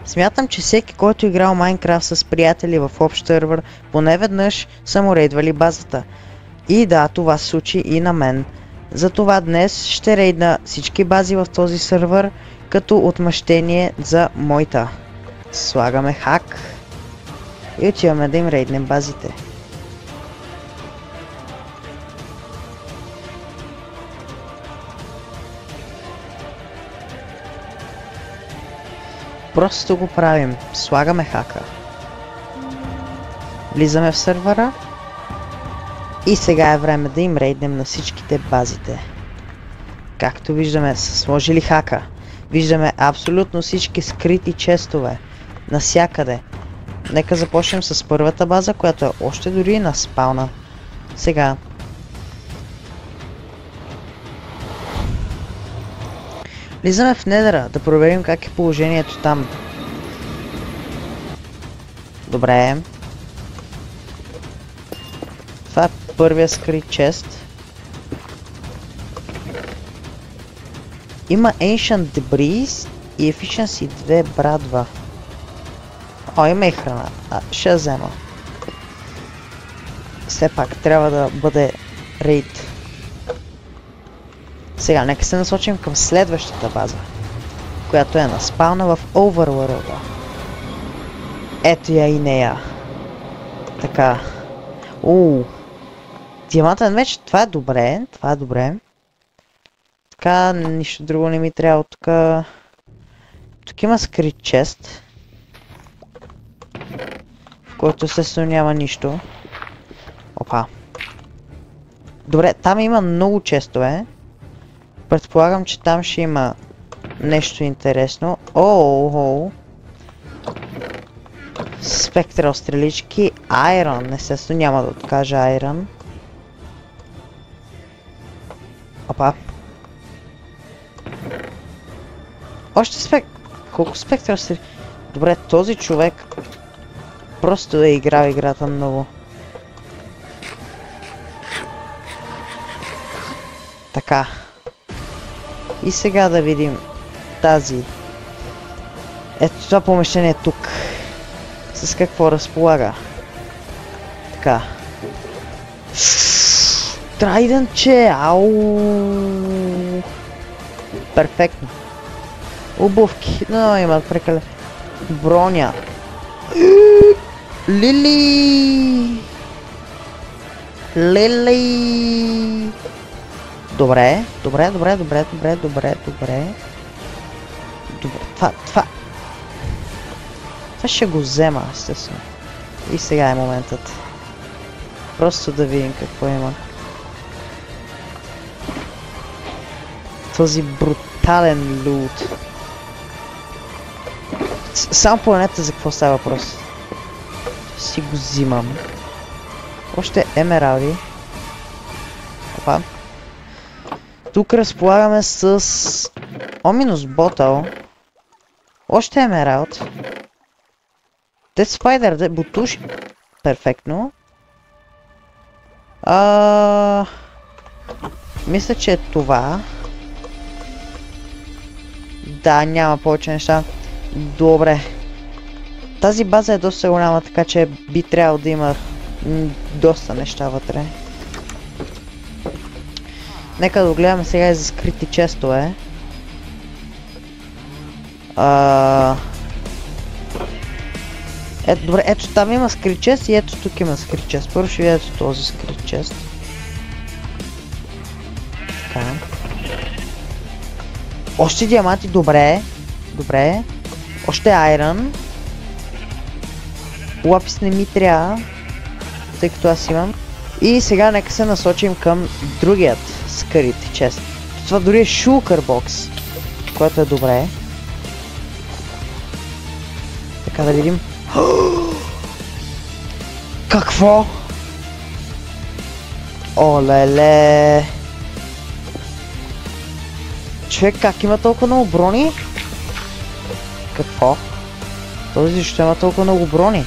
Смятам, че всеки, който играл Майнкрафт с приятели в общ сървър, поне веднъж са му рейдвали базата. И да, това се случи и на мен. Затова днес ще рейдна всички бази в този сървър, като отмъщение за моята. Слагаме хак и отиваме да им рейднем базите. Просто го правим. Слагаме хака. Влизаме в сървъра. И сега е време да им рейднем на всичките базите. Както виждаме, са сложили хака. Виждаме абсолютно всички скрити честове. Насякъде. Нека започнем с първата база, която е още дори на спауна. Сега. Влизаме в недъра, да проверим как е положението там. Добре. Това е първия скрит чест. Има Ancient Debris и Efficiency 2 брадва. О, има и храна. Ще я взема. Все пак трябва да бъде рейд. Сега, нека се насочим към следващата база, която е на спауна в Overworld. Ето я и нея. Така. Диамантен меч, това е добре, това е добре. Така, нищо друго не ми трябва тук. Тук има скрит чест, в който естествено няма нищо. Опа. Добре, там има много честове. Предполагам, че там ще има нещо интересно. Оу. Спектрал стрелички. Айрон. Естествено няма да откажа айрон. Опа. Още колко спектрал стрелички? Добре, този човек просто е играл играта много. Така. И сега да видим тази. Ето това помещение тук. С какво разполага. Така. Трайдънче! Ау! Перфектно. Обувки. Но имат прекалено. Броня. Лили! Лили! Добре. Това ще го взема, естествено. И сега е моментът. Просто да видим какво има. Този брутален лут. Само планета за какво става въпрос. Си го взимам. Още емералди. Опа. Тук разполагаме с Ominous Bottle. Още емералд. Dead Spider, бутуши. Перфектно. Мисля, че е това. Да, няма повече неща. Добре. Тази база е доста голяма, така че би трябвало да има доста неща вътре. Нека да гледаме сега и за скрити честове. Ето, добре, ето там има скрит чест и ето тук има скрит чест. Първо ще видя този скрит чест. Така. Още диаманти, добре. Добре. Още айрон. Лапис не ми трябва, тъй като аз имам. И сега нека се насочим към другият скрит чест. Това дори е шулкър бокс, което е добре. Така да видим. Какво? Олеле! Човек, как има толкова много брони? Какво? Този защо има толкова много брони?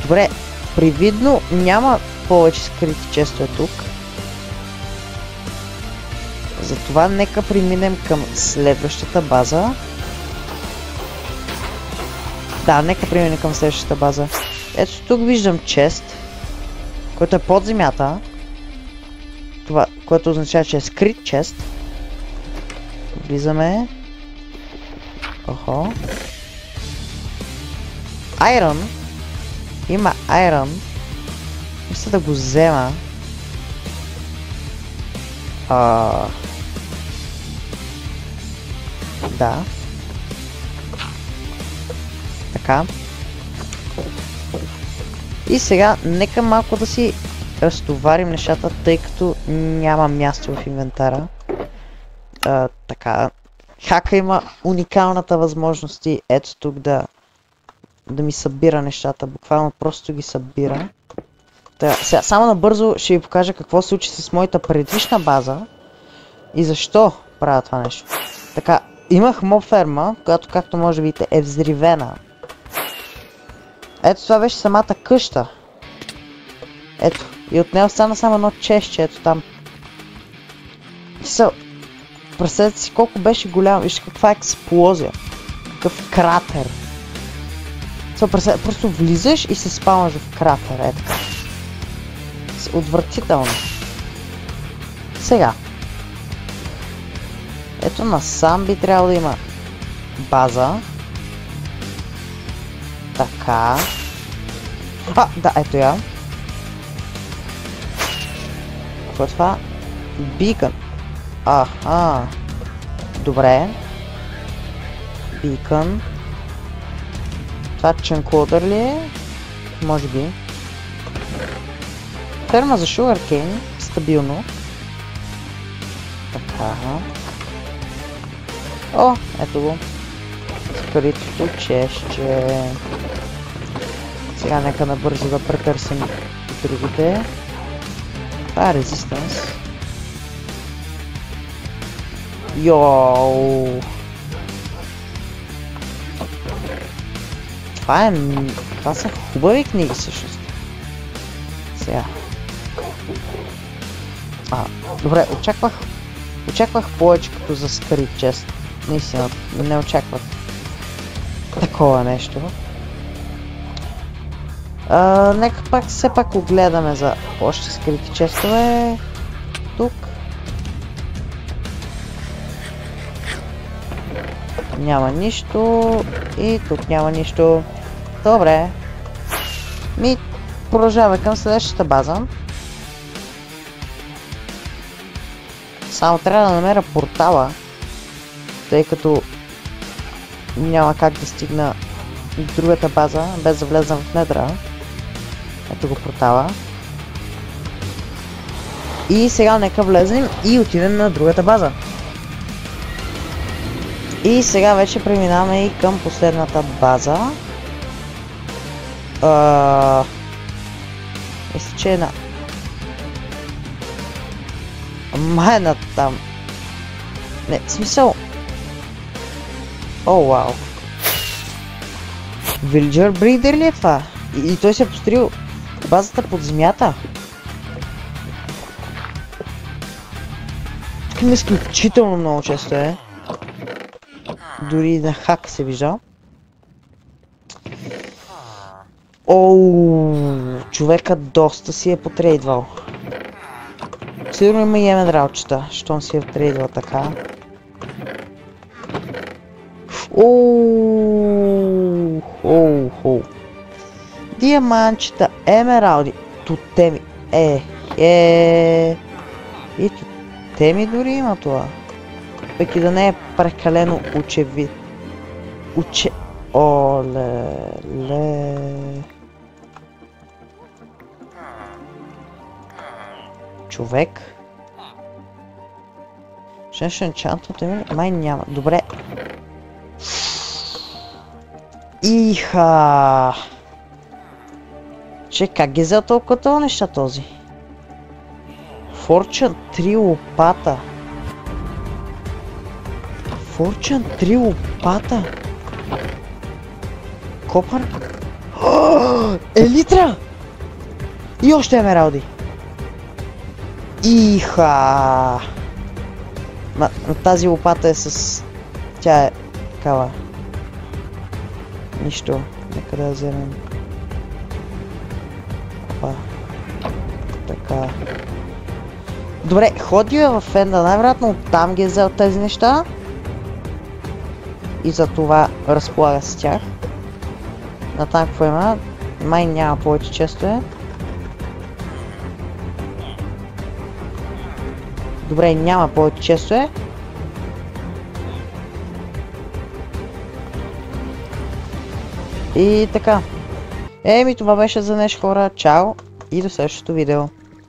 Добре, привидно няма повече скрити честове тук. Затова нека преминем към следващата база. Да, нека преминем към следващата база. Ето тук виждам чест, който е под земята. Това, което означава, че е скрит чест. Влизаме. Охо. Айрон. Има айрон. Мисля да го взема. Да. Така. И сега, нека малко да си разтоварим нещата, тъй като няма място в инвентара. Така. Хака има уникалната възможност и ето тук да ми събира нещата. Буквално просто ги събира. Сега, само набързо ще ви покажа какво се случи с моята предишна база и защо правя това нещо. Така, имах моб ферма, която, както може да видите, е взривена. Ето това беше самата къща. Ето, и от нея остана само едно честче, ето там. Представете си колко беше голямо, вижте каква експлозия. Какъв кратер. Просто влизаш и се спаваш в кратер, ето. Отвратително. Сега. Ето насам би трябвало да има база. Така. Да, ето я. Какво е това? Бикън. Аха. Добре. Бикън. Това ченкодър ли е? Може би. Ферма за шугаркейн. Стабилно. Така. О, ето го. Скритото чеще. Сега нека набързо да претърсим другите. Това е резистанс. Йоу. Това са хубави книги всъщност. Сега. Добре, очаквах повече като за скрит чест. Наистина, не очаквах такова нещо. Нека пак все пак огледаме за още скрити честове. Тук. Няма нищо. И тук няма нищо. Добре. Продължаваме към следващата база. Само трябва да намеря портала, тъй като няма как да стигна другата база, без да влезна в недра. Ето го портала. И сега нека влезем и отидем на другата база. И сега вече преминаваме и към последната база. Мисля, че е на... Майна там. Не, в смисъл... О, вау. Villager Breeder ли е това? И той се е построил базата под земята. Тук има изключително много често е. Дори на хак се вижда. Оу, човекът доста си е потрейдвал. Сигурно има и емедралчета, щом си е потрейдвал така. Оу. Диаманчета, емералди, тотеми. И тотеми дори има това. Пък и да не е прекалено очевид. Оле. Човек. Ще нещо енчантното има ли? Май няма. Добре. Иха. Че как ги взел толкова това неща този? Fortune 3 лопата. Fortune 3 лопата. Копър? Елитра! И още емералди. Иха! Тази лопата е с... Тя е такава. Нищо. Нека да я вземем. Опа. Така. Добре, ходи в Фенда, най-вероятно оттам ги е взел тези неща. И за това разполага с тях. Натам какво има? Май няма повече честове. Добре, няма повече честове. И така. Еми, това беше за днес, хора. Чао и до следващото видео.